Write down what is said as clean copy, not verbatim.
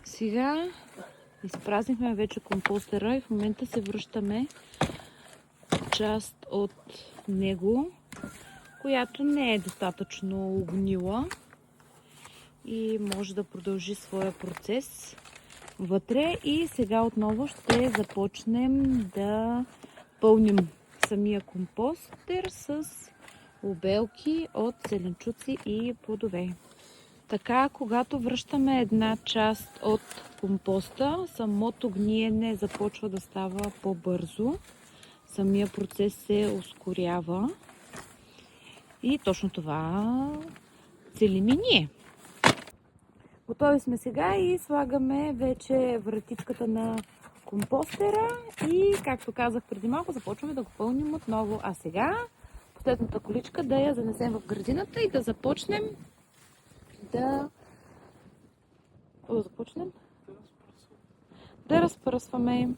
Сега изпразнихме вече компостера и в момента се връщаме част от него, която не е достатъчно огнила и може да продължи своя процес вътре. И сега отново ще започнем да пълним самия компостер с обелки от зеленчуци и плодове. Така, когато връщаме една част от компоста, самото гниене започва да става по-бързо. Самия процес се ускорява. И точно това целим и ние. Готови сме сега и слагаме вече вратичката на компостера и, както казах преди малко, започваме да го пълним отново. А сега последната количка да я занесем в градината и да започнем да разпръсваме